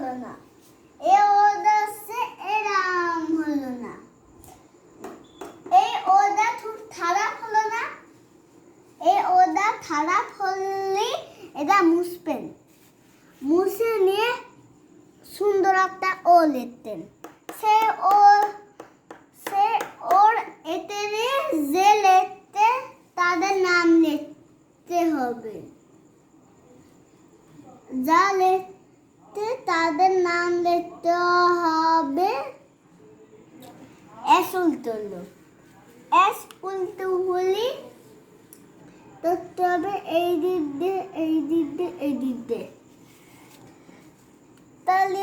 হলো না, এ ওদা সে এরাম হলো না, এই ওদা খুব খারাপ হলো না, এই ওদা খারাপ হলে এটা মুছবেন, মুছে নিয়ে সুন্দর একটা ও লিখতেন। সে ওর এতে যে লিখতে তাদের নাম লিখতে হবে, যা লিখতে তাদের নাম লিখতে হবে। এস উল্টো এস উল্টো হলে লিখতে হবে এই দিক দিয়ে এই দিক দিয়ে এই দিক দিয়ে। তাহলে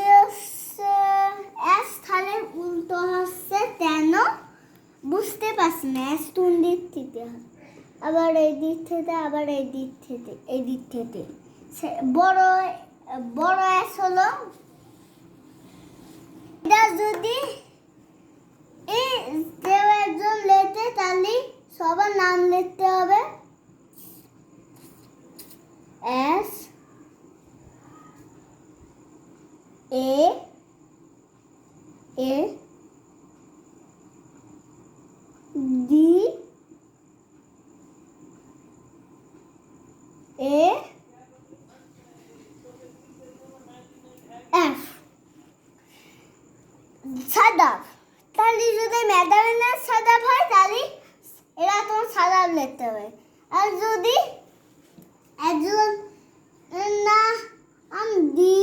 এস তাহলে উল্টো হচ্ছে কেন বুঝতে পারছি না। এস কোন দিক থেকে, আবার এই দিক থেকে, আবার এই দিক থেকে, এই দিক থেকে। বড় এস হলো এটা, যদি কেউ একজন লেখে তাহলে সবার নাম লিখতে হবে। S A A D A F Shadab. তাহলে যদি ম্যাডামের নাম সাদাব হয় তাহলে এরা তোমার সাদাব লিখতে হবে। আর যদি একজন নাম ডি